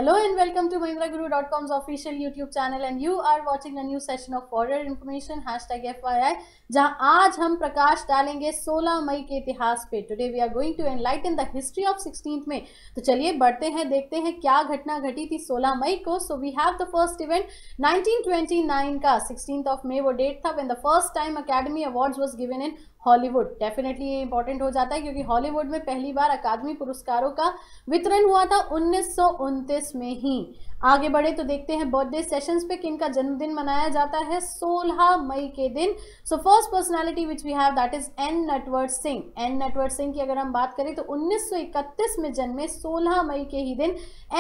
Hello and welcome to MahindraGuru.com's official YouTube channel and you are watching a new session of further information #FYI जहां आज हम प्रकाश डालेंगे 16 मई के इतिहास पे। Today we are going to enlighten the history of 16th में। तो चलिए बढ़ते हैं, देखते हैं क्या घटना घटी थी 16 मई को। So we have the first event 1929 का 16th of May वो डेट था when the first time academy awards was given in Hollywood. Definitely ये इंपॉर्टेंट हो जाता है क्योंकि हॉलीवुड में पहली बार अकादमी पुरस्कारों का वितरण हुआ था 1929 में ही। आगे बढ़े तो देखते हैं बर्थडे सेशंस पे किनका जन्मदिन मनाया जाता है 16 मई के दिन। So first personality which we have that is N Natwar Singh. N Natwar Singh की अगर हम बात करें तो 1931 में जन्मे 16 मई के ही दिन।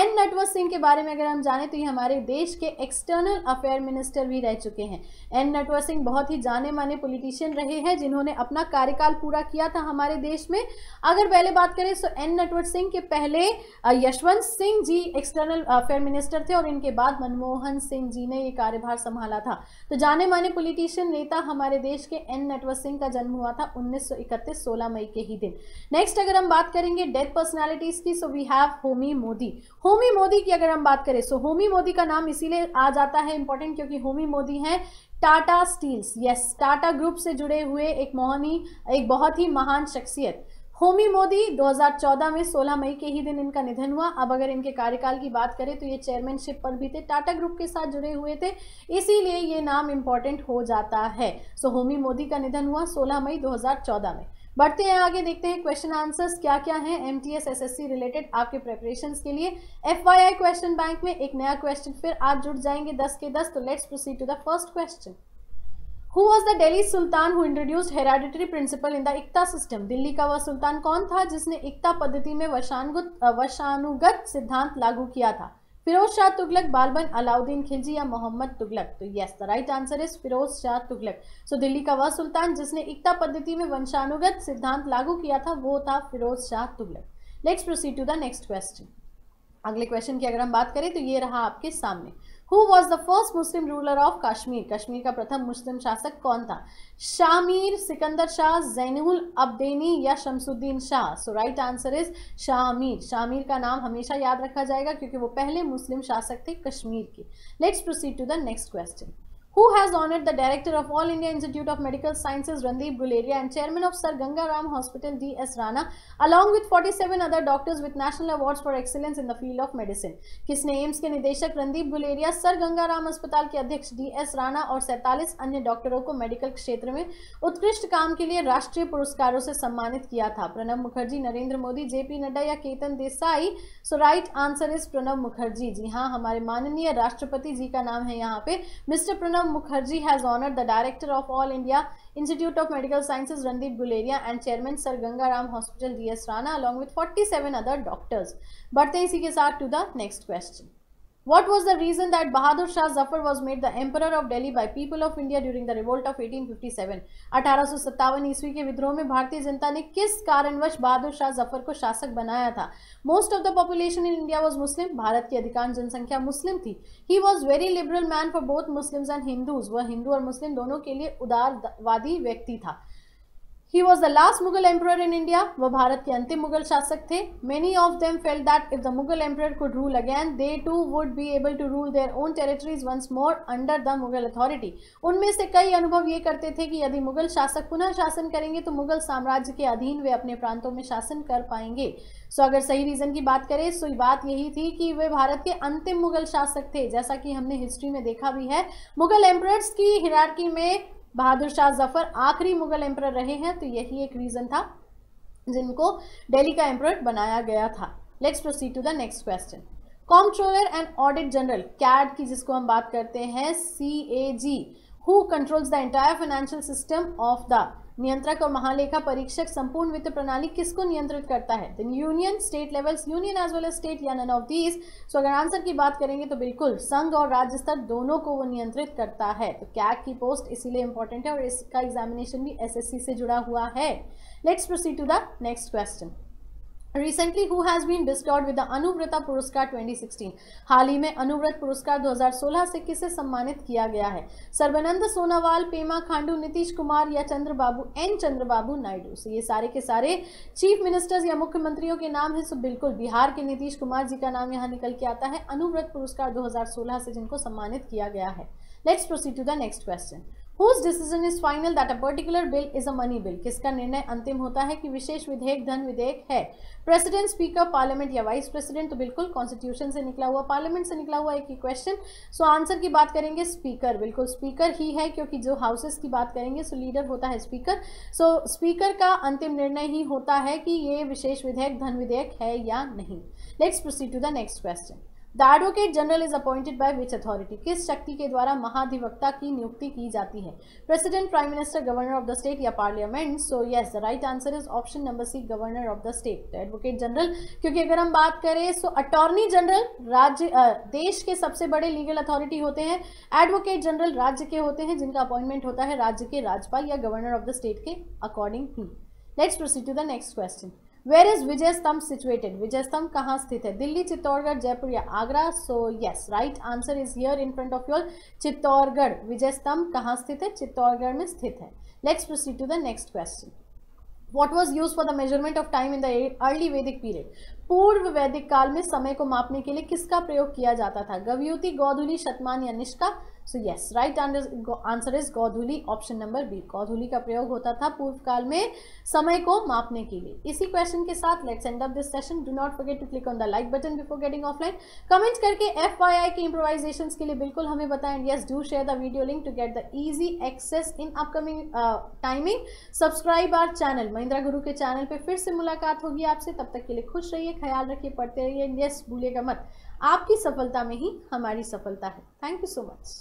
एन नटवर सिंह के बारे में अगर हम जाने तो ये हमारे देश के एक्सटर्नल अफेयर मिनिस्टर भी रह चुके हैं। एन नटवर सिंह बहुत ही जाने माने पॉलिटिशियन रहे हैं जिन्होंने अपना कार्यकाल पूरा किया था हमारे देश में। अगर पहले बात करें तो एन नटवर सिंह के पहले Yashwant Singh ji external affair minister थे और इनके बाद मनमोहन सिंह जी ने ये कार्यभार संभाला था। तो जाने माने पॉलिटिशियन नेता हमारे देश के एन नटवर सिंह का जन्म हुआ था 1931 16 मई के ही दिन। नेक्स्ट अगर हम बात करेंगे डेथ पर्सनालिटीज की, so we have Homi Modi. Homi Modi की अगर हम बात करें सो होमी मोदी का नाम इसीलिए आ जाता है इंपॉर्टेंट क्योंकि होमी मोदी हैं Tata steels, yes Tata group से जुड़े हुए एक बहुत ही महान शख्सियत। होमी मोदी 2014 में 16 मई के ही दिन इनका निधन हुआ। अब अगर इनके कार्यकाल की बात करें तो ये चेयरमैनशिप पर भी थे, टाटा ग्रुप के साथ जुड़े हुए थे, इसीलिए ये नाम इंपॉर्टेंट हो जाता है। सो होमी मोदी का निधन हुआ 16 मई 2014 में। बढ़ते हैं आगे, देखते हैं क्वेश्चन आंसर्स क्या क्या हैं एमटीएस एसएससी रिलेटेड आपके प्रिपरेशंस के लिए। एफवाईआई क्वेश्चन बैंक में एक नया क्वेश्चन फिर आज जुड़ जाएंगे 10 के 10। तो let's proceed to the first question. Who was the Delhi Sultan who introduced hereditary principle in the इक्ता system? Delhi का वह सुल्तान कौन था जिसने इक्ता पद्धति में वंशानुगत सिद्धांत लागू किया था? फिरोज शाह तुगलक, बालबन, अलाउद्दीन खिलजी या मोहम्मद तुगलक? तो yes the right answer is Firoz Shah Tughlaq. So Delhi का वह सुल्तान जिसने इक्ता पद्धति में वंशानुगत सिद्धांत लागू किया था वो था Firoz Shah Tughlaq. Let's proceed to the next question. अगले क्वेश्चन की अगर हम बात करें तो ये रहा आपके सामने। Who was the first Muslim ruler of Kashmir? Kashmir का प्रथम मुस्लिम शासक कौन था? शामीर, सिकंदर शाह, जैनुल अब्देनी या Shamsuddin Shah? So right answer is Shamir. Shamir का नाम हमेशा याद रखा जाएगा क्योंकि वो पहले मुस्लिम शासक थे कश्मीर के। Let's proceed to the next question. Who has honored the director of All India Institute of Medical Sciences Randeep Guleria and chairman of Sir Ganga Ram Hospital D.S. Rana along with 47 other doctors with national awards for excellence in the field of medicine? किसने AIIMS के निदेशक Randeep Guleria, sir Ganga Ram अस्पताल के अध्यक्ष D.S. Rana और 47 अन्य डॉक्टरों को मेडिकल क्षेत्र में उत्कृष्ट काम के लिए राष्ट्रीय पुरस्कारों से सम्मानित किया था? प्रणब मुखर्जी, नरेंद्र मोदी, JP नड्डा या Ketan Desai? So right answer is Pranab Mukherjee. जी हाँ, हमारे माननीय राष्ट्रपति जी का नाम है यहाँ पे। Mister Pranab Mukherjee has honored the director of All India Institute of Medical Sciences Randeep Guleria and chairman Sir Ganga Ram Hospital D.S. Rana along with 47 other doctors. बढ़ते हैं इसी के साथ to the next question. What was the reason that Bahadur Shah Zafar was made the emperor of Delhi by people of India during the revolt of 1857? 1857 ईस्वी के विद्रोह में भारतीय जनता ने किस कारणवश बहादुर शाह जफर को शासक बनाया था? Most of the population in India was Muslim. Bharat की अधिकांश जनसंख्या मुस्लिम थी। He was very liberal man for both Muslims and Hindus. वह हिंदू और मुस्लिम दोनों के लिए उदारवादी व्यक्ति था। He was the last Mughal emperor in India. वह भारत के अंतिम मुगल शासक थे। Many of them felt that if the Mughal emperor could rule again, they too would be able to rule their own territories once more under the Mughal authority. उनमें से कई अनुभव ये करते थे कि यदि मुगल शासक पुनः शासन करेंगे तो मुगल साम्राज्य के अधीन वे अपने प्रांतों में शासन कर पाएंगे। सो अगर सही रीजन की बात करें तो बात यही थी कि वे भारत के अंतिम मुगल शासक थे। जैसा कि हमने हिस्ट्री में देखा भी है, मुगल एम्परर्स की हिरार्की में बहादुर शाह जफर आखिरी मुगल एम्परर रहे हैं, तो यही एक रीजन था जिनको दिल्ली का एम्परर बनाया गया था। Let's proceed to the next question. Comptroller and audit general कैड की जिसको हम बात करते हैं CAG, who controls the entire financial system of the? नियंत्रक और महालेखा परीक्षक संपूर्ण वित्त प्रणाली किसको नियंत्रित करता है? The union, state levels, union as well as state या नन ऑफ दीज? सो अगर आंसर की बात करेंगे तो बिल्कुल संघ और राज्य स्तर दोनों को वो नियंत्रित करता है। तो कैग की पोस्ट इसीलिए इंपॉर्टेंट है और इसका एग्जामिनेशन भी SSC से जुड़ा हुआ है। Let's proceed to the next question. Recently, who has been bestowed with the Anuvrata Puraskar 2016? हाल ही में अनुव्रत पुरस्कार 2016 से किसे सम्मानित किया गया है? सर्बानंद सोनोवाल, पेमा खांडू, नीतीश कुमार या चंद्रबाबू नायडू? So, ये सारे के सारे चीफ मिनिस्टर्स या मुख्यमंत्रियों के नाम है। सो बिल्कुल बिहार के नीतीश कुमार जी का नाम यहाँ निकल के आता है अनुव्रत पुरस्कार 2016 से जिनको सम्मानित किया गया है। Let's proceed to the next question. Whose decision is final that a particular bill is a money bill? किसका निर्णय अंतिम होता है कि विशेष विधेयक धन विधेयक है? प्रेसिडेंट, स्पीकर, पार्लियामेंट या वाइस प्रेसिडेंट? तो बिल्कुल कॉन्स्टिट्यूशन से निकला हुआ, पार्लियामेंट से निकला हुआ एक ही क्वेश्चन। सो आंसर की बात करेंगे स्पीकर, बिल्कुल स्पीकर ही है, क्योंकि जो हाउसेस की बात करेंगे सो लीडर होता है स्पीकर। सो स्पीकर का अंतिम निर्णय ही होता है कि ये विशेष विधेयक धन विधेयक है या नहीं। Let's proceed to the next question. The advocate general is appointed by which authority? किस शक्ति के द्वारा महाधिवक्ता की नियुक्ति की जाती है? President, prime minister, governor of the state या parliament? So yes, the right answer is option number C, governor of the state. Advocate general, क्योंकि अगर हम बात करें सो अटॉर्नी जनरल राज्य देश के सबसे बड़े लीगल अथॉरिटी होते हैं, एडवोकेट जनरल राज्य के होते हैं जिनका अपॉइंटमेंट होता है राज्य के राज्यपाल या गवर्नर ऑफ द स्टेट के अकॉर्डिंग ही। Let's proceed to the next question. Where is Vijay Stambh situated? विजय स्तंभ कहाँ स्थित है? दिल्ली, चित्तौड़गढ़, जयपुर या Agra? So yes, right answer is here in front of your, Chittorgarh. Vijay Stambh कहाँ स्थित है? चित्तौड़गढ़ में स्थित है। Let's proceed to the next question. What was used for the measurement of time in the early Vedic period? पूर्व वैदिक काल में समय को मापने के लिए किसका प्रयोग किया जाता था? गव्यूति, गोधूली, शतमान या निष्का? So yes, right answer is गोधूली, ऑप्शन नंबर बी। गोधूली का प्रयोग होता था पूर्व काल में समय को मापने के लिए। इसी क्वेश्चन के साथ let's end up this session. Do not forget to click on the like button before getting offline. Comment करके FYI के इम्प्रोवाइजेशंस के लिए बिल्कुल हमें बताएं। Yes, do share the video link to get the easy access in upcoming timing. Subscribe our channel, Mahindra Guru के channel पे फिर से मुलाकात होगी आपसे। तब तक के लिए खुश रहिए, ख्याल रखिए, पढ़ते रहिए। यस, भूलिएगा मत, आपकी सफलता में ही हमारी सफलता है। Thank you so much.